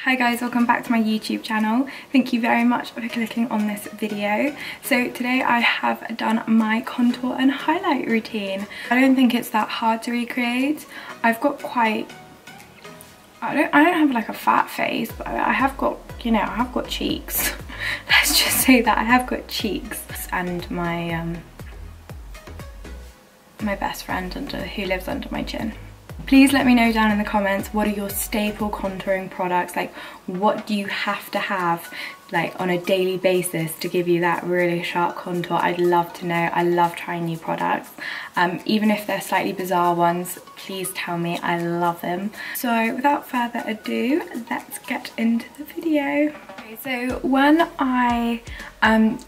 Hi guys, welcome back to my YouTube channel. Thank you very much for clicking on this video. So today I have done my contour and highlight routine. I don't think it's that hard to recreate. I've got quite, I don't have like a fat face, but I have got, you know, I have got cheeks. Let's just say that I have got cheeks. And my my best friend who lives under my chin. Please let me know down in the comments, what are your staple contouring products? Like, what do you have to have like on a daily basis to give you that really sharp contour? I'd love to know. I love trying new products. Even if they're slightly bizarre ones, please tell me. I love them. So without further ado, let's get into the video. Okay, so when I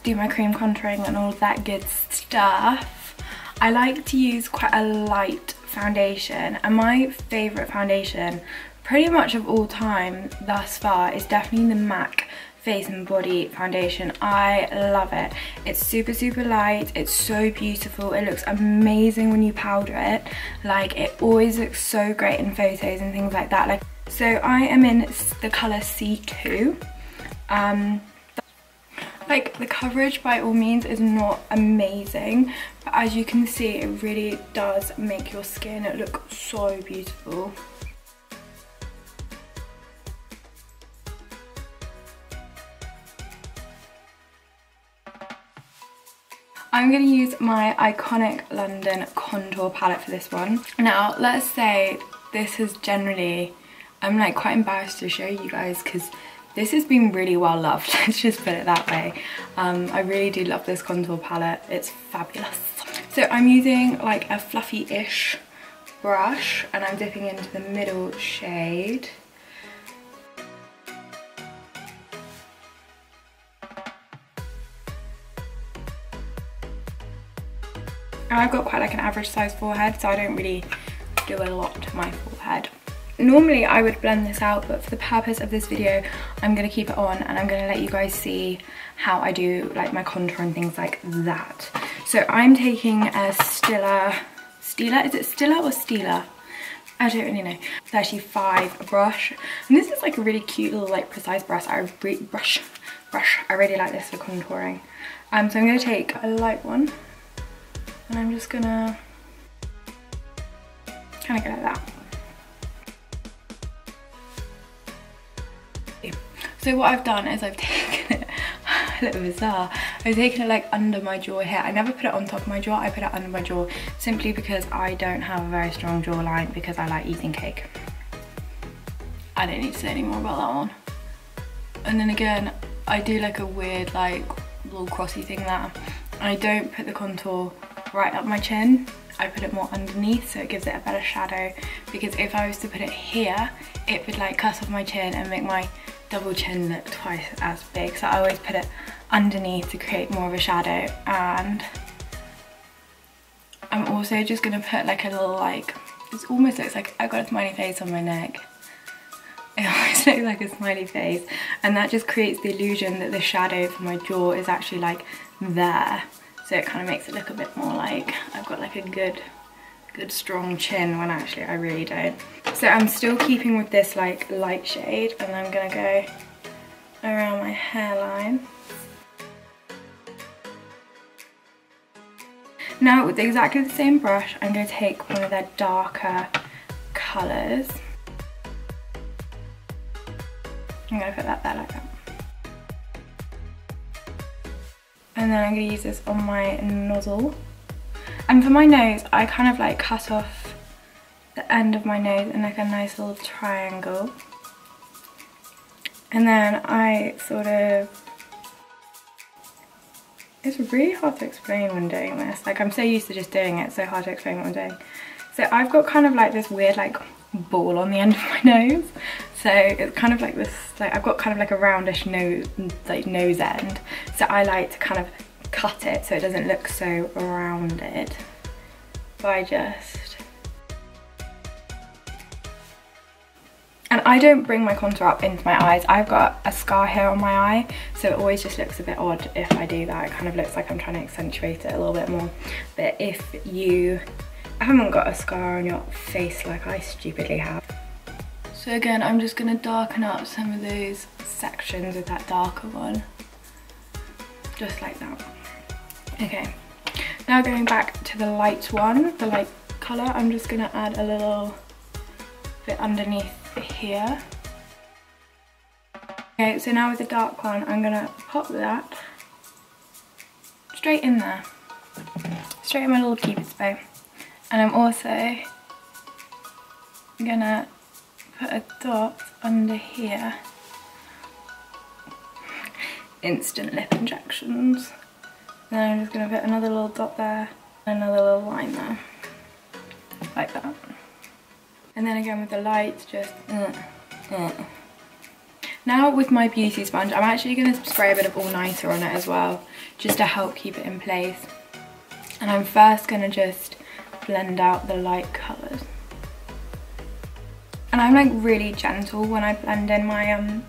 do my cream contouring and all that good stuff, I like to use quite a light foundation, and my favourite foundation pretty much of all time thus far is definitely the MAC Face and Body foundation. I love it. It's super light, it's so beautiful, it looks amazing when you powder it. Like, it always looks so great in photos and things like that. Like, so I am in the colour C2. Like, the coverage by all means is not amazing, but as you can see, it really does make your skin look so beautiful. I'm going to use my iconic London contour palette for this one. Now, let's say this is generally, I'm like quite embarrassed to show you guys because this has been really well loved, let's just put it that way. I really do love this contour palette, it's fabulous. So I'm using like a fluffy-ish brush and I'm dipping into the middle shade. And I've got quite like an average size forehead, so I don't really do a lot to my forehead. Normally I would blend this out, but for the purpose of this video I'm going to keep it on and I'm going to let you guys see how I do like my contour and things like that. So I'm taking a Stila, is it Stila or Stila? I don't really know. 35 brush, and this is like a really cute little like precise brush. I really like this for contouring. So I'm going to take a light one and I'm just gonna kind of go like that. So what I've done is I've taken it, a little bizarre, I've taken it like under my jaw here. I never put it on top of my jaw, I put it under my jaw simply because I don't have a very strong jawline because I like eating cake. I don't need to say any more about that one. And then again, I do like a weird like little crossy thing there. I don't put the contour right up my chin, I put it more underneath so it gives it a better shadow, because if I was to put it here, it would like cut off my chin and make my double chin look twice as big. So I always put it underneath to create more of a shadow. And I'm also just gonna put like a little like, it almost looks like I've got a smiley face on my neck. It almost looks like a smiley face, and that just creates the illusion that the shadow for my jaw is actually like there. So it kind of makes it look a bit more like I've got like a good strong chin, when actually I really don't. So I'm still keeping with this like light shade, and I'm gonna go around my hairline. Now with exactly the same brush, I'm gonna take one of their darker colours. I'm gonna put that there like that. And then I'm going to use this on my nozzle. And for my nose, I kind of like cut off the end of my nose in like a nice little triangle. And then I sort of, it's really hard to explain when doing this. Like, I'm so used to just doing it, it's so hard to explain what I'm doing. So I've got kind of like this weird like ball on the end of my nose. So it's kind of like this, like I've got kind of like a roundish nose, like nose end. So I like to kind of cut it so it doesn't look so rounded by just, and I don't bring my contour up into my eyes. I've got a scar here on my eye, so it always just looks a bit odd if I do that. It kind of looks like I'm trying to accentuate it a little bit more. But if you haven't got a scar on your face like I stupidly have, So again, I'm just going to darken up some of those sections with that darker one. Just like that. Okay, now going back to the light one, the light colour, I'm just going to add a little bit underneath here. Okay, so now with the dark one, I'm going to pop that straight in there. Straight in my little cupid's bow. And I'm also going to put a dot under here. Instant lip injections. Then I'm just going to put another little dot there and another little line there, like that. And then again with the lights, just Now with my beauty sponge, I'm actually going to spray a bit of all-nighter on it as well, just to help keep it in place. And I'm first going to just blend out the light colours. And I'm like really gentle when I blend in my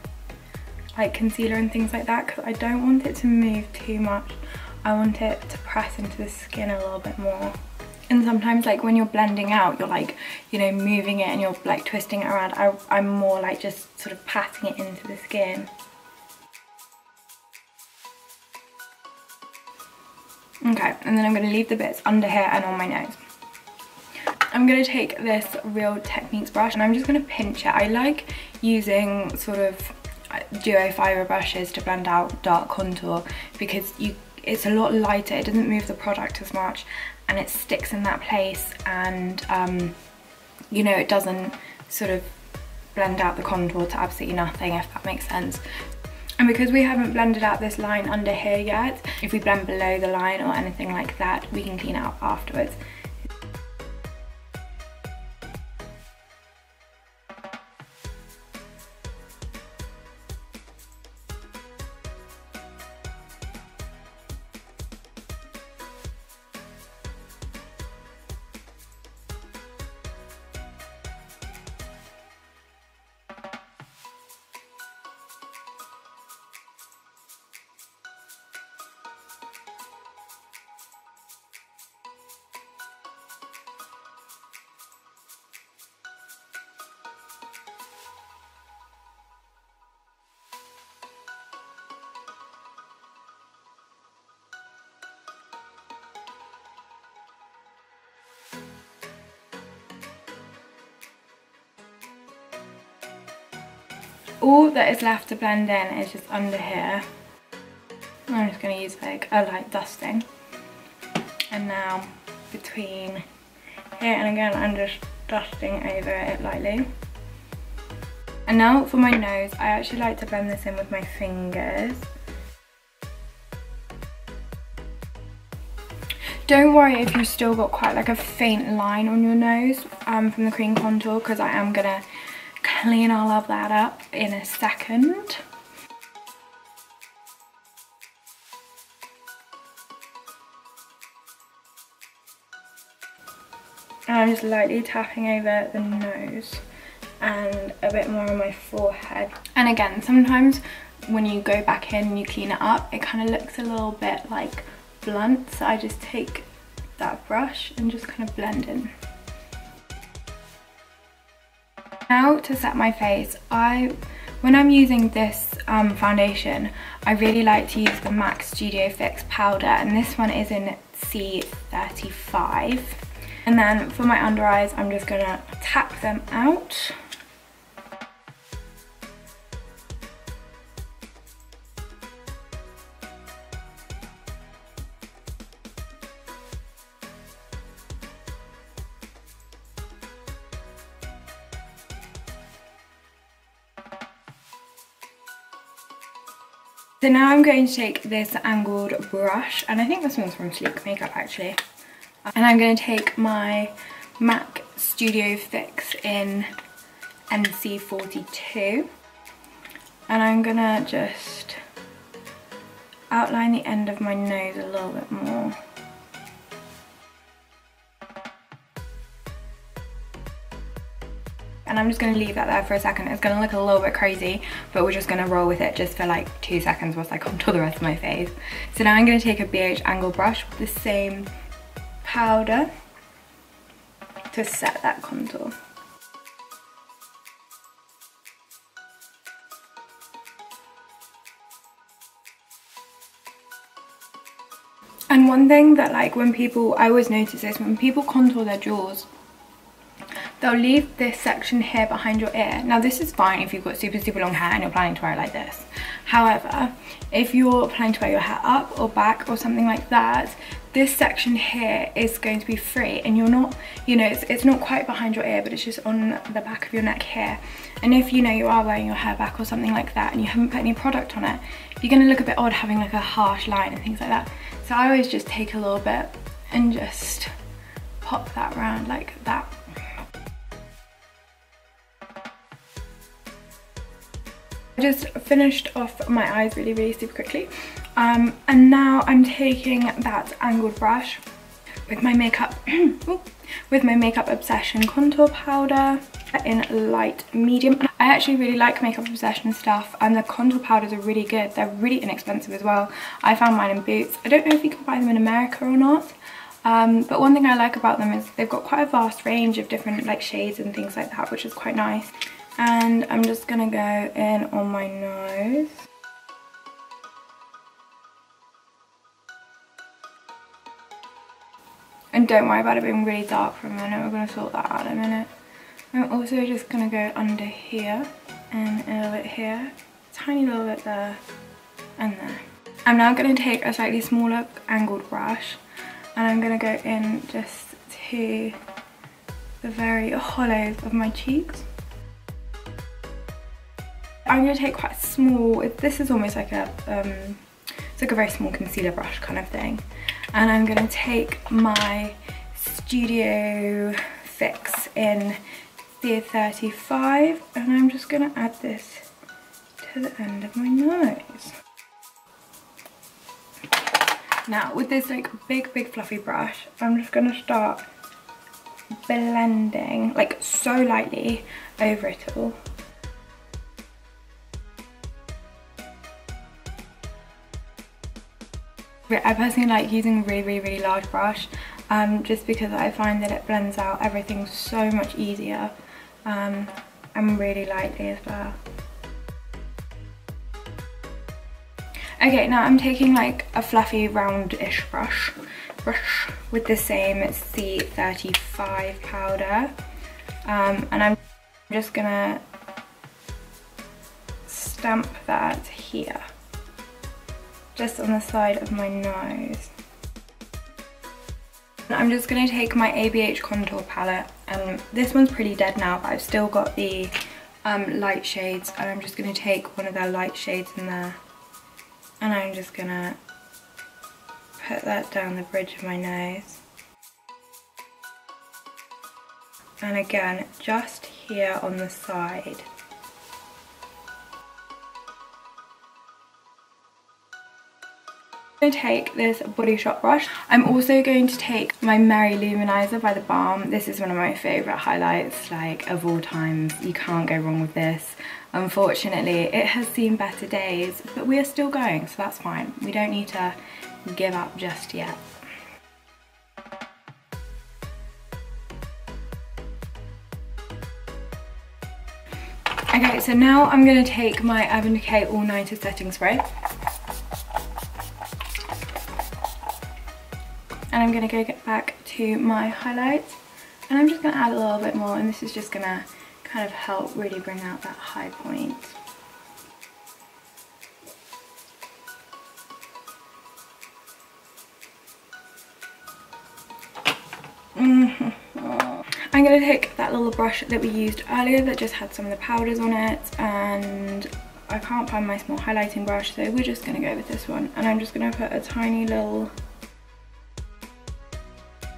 like concealer and things like that, because I don't want it to move too much. I want it to press into the skin a little bit more. And sometimes like when you're blending out, you're like, you know, moving it and you're like twisting it around. I'm more like just sort of patting it into the skin. Okay, and then I'm going to leave the bits under here and on my nose. I'm going to take this Real Techniques brush and I'm just going to pinch it. I like using sort of duo fibre brushes to blend out dark contour because it's a lot lighter, it doesn't move the product as much, and it sticks in that place, and you know, it doesn't sort of blend out the contour to absolutely nothing, if that makes sense. And because we haven't blended out this line under here yet, if we blend below the line or anything like that, we can clean it up afterwards. All that is left to blend in is just under here. I'm just going to use like a light dusting. And now between here and again, I'm just dusting over it lightly. And now for my nose, I actually like to blend this in with my fingers. Don't worry if you've still got quite like a faint line on your nose from the cream contour, because I am going to clean all of that up in a second. And I'm just lightly tapping over the nose and a bit more on my forehead. And again, sometimes when you go back in and you clean it up, it kind of looks a little bit like blunt, so I just take that brush and just kind of blend in. Now to set my face, when I'm using this foundation, I really like to use the MAC Studio Fix powder, and this one is in C35. And then for my under eyes, I'm just gonna tap them out. So now I'm going to take this angled brush, and I think this one's from Sleek Makeup actually. And I'm going to take my MAC Studio Fix in NC42. And I'm going to just outline the end of my nose a little bit more. And I'm just going to leave that there for a second. It's going to look a little bit crazy, but we're just going to roll with it just for like 2 seconds whilst I contour the rest of my face. So now I'm going to take a BH angle brush with the same powder to set that contour. And one thing that like when people, I always notice this, when people contour their jaws, they'll leave this section here behind your ear. Now this is fine if you've got super long hair and you're planning to wear it like this. However, if you're planning to wear your hair up or back or something like that, this section here is going to be free, and you're not, you know, it's not quite behind your ear, but it's just on the back of your neck here. And if you know you are wearing your hair back or something like that and you haven't put any product on it, you're going to look a bit odd having like a harsh line and things like that. So I always just take a little bit and just pop that around like that. I just finished off my eyes really super quickly, and now I'm taking that angled brush with my makeup with my Makeup Obsession contour powder in light medium. I actually really like Makeup Obsession stuff, and the contour powders are really good. They're really inexpensive as well. I found mine in Boots. I don't know if you can buy them in America or not, but one thing I like about them is they've got quite a vast range of different like shades and things like that, which is quite nice. And I'm just gonna go in on my nose. And don't worry about it being really dark for a minute, we're gonna sort that out in a minute. I'm also just gonna go under here and a little bit here, tiny little bit there and there. I'm now gonna take a slightly smaller angled brush and I'm gonna go in just to the very hollows of my cheeks. I'm going to take quite a small, this is almost like a, it's like a very small concealer brush kind of thing. And I'm going to take my Studio Fix in the 35 and I'm just going to add this to the end of my nose. Now with this like big fluffy brush, I'm just going to start blending like so lightly over it all. I personally like using a really large brush, just because I find that it blends out everything so much easier, and really lightly as well. Okay, now I'm taking like a fluffy roundish brush with the same C35 powder, and I'm just gonna stamp that here, just on the side of my nose. I'm just going to take my ABH contour palette, and this one's pretty dead now, but I've still got the light shades, and I'm just going to take one of their light shades in there, and I'm just going to put that down the bridge of my nose. And again, just here on the side. I'm going to take this Body Shop brush. I'm also going to take my Merry Luminizer by The Balm. This is one of my favourite highlights, like, of all times. You can't go wrong with this. Unfortunately, it has seen better days, but we are still going, so that's fine. We don't need to give up just yet. Okay, so now I'm going to take my Urban Decay All Nighter Setting Spray. And I'm going to go get back to my highlights, and I'm just going to add a little bit more, and this is just going to kind of help really bring out that high point. I'm going to take that little brush that we used earlier that just had some of the powders on it, and I can't find my small highlighting brush, so we're just going to go with this one, and I'm just going to put a tiny little...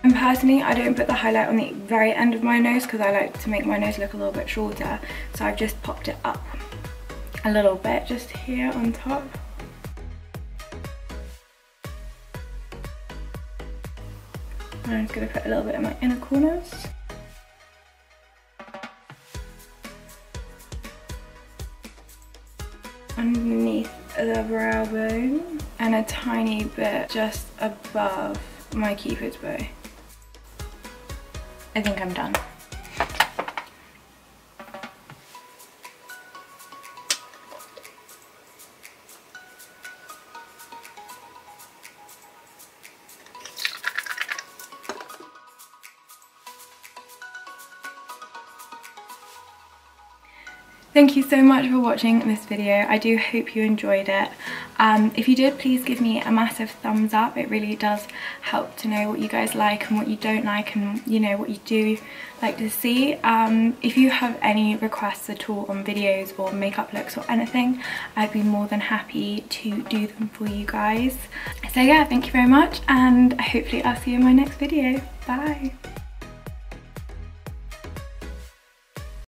And personally, I don't put the highlight on the very end of my nose because I like to make my nose look a little bit shorter. So I've just popped it up a little bit, just here on top. And I'm just going to put a little bit in my inner corners. Underneath the brow bone. And a tiny bit just above my Cupid's bow. I think I'm done. Thank you so much for watching this video. I do hope you enjoyed it. If you did, please give me a massive thumbs up. It really does help to know what you guys like and what you don't like, and you know, what you do like to see. If you have any requests at all on videos or makeup looks or anything, I'd be more than happy to do them for you guys. So yeah, thank you very much, and hopefully I'll see you in my next video. Bye.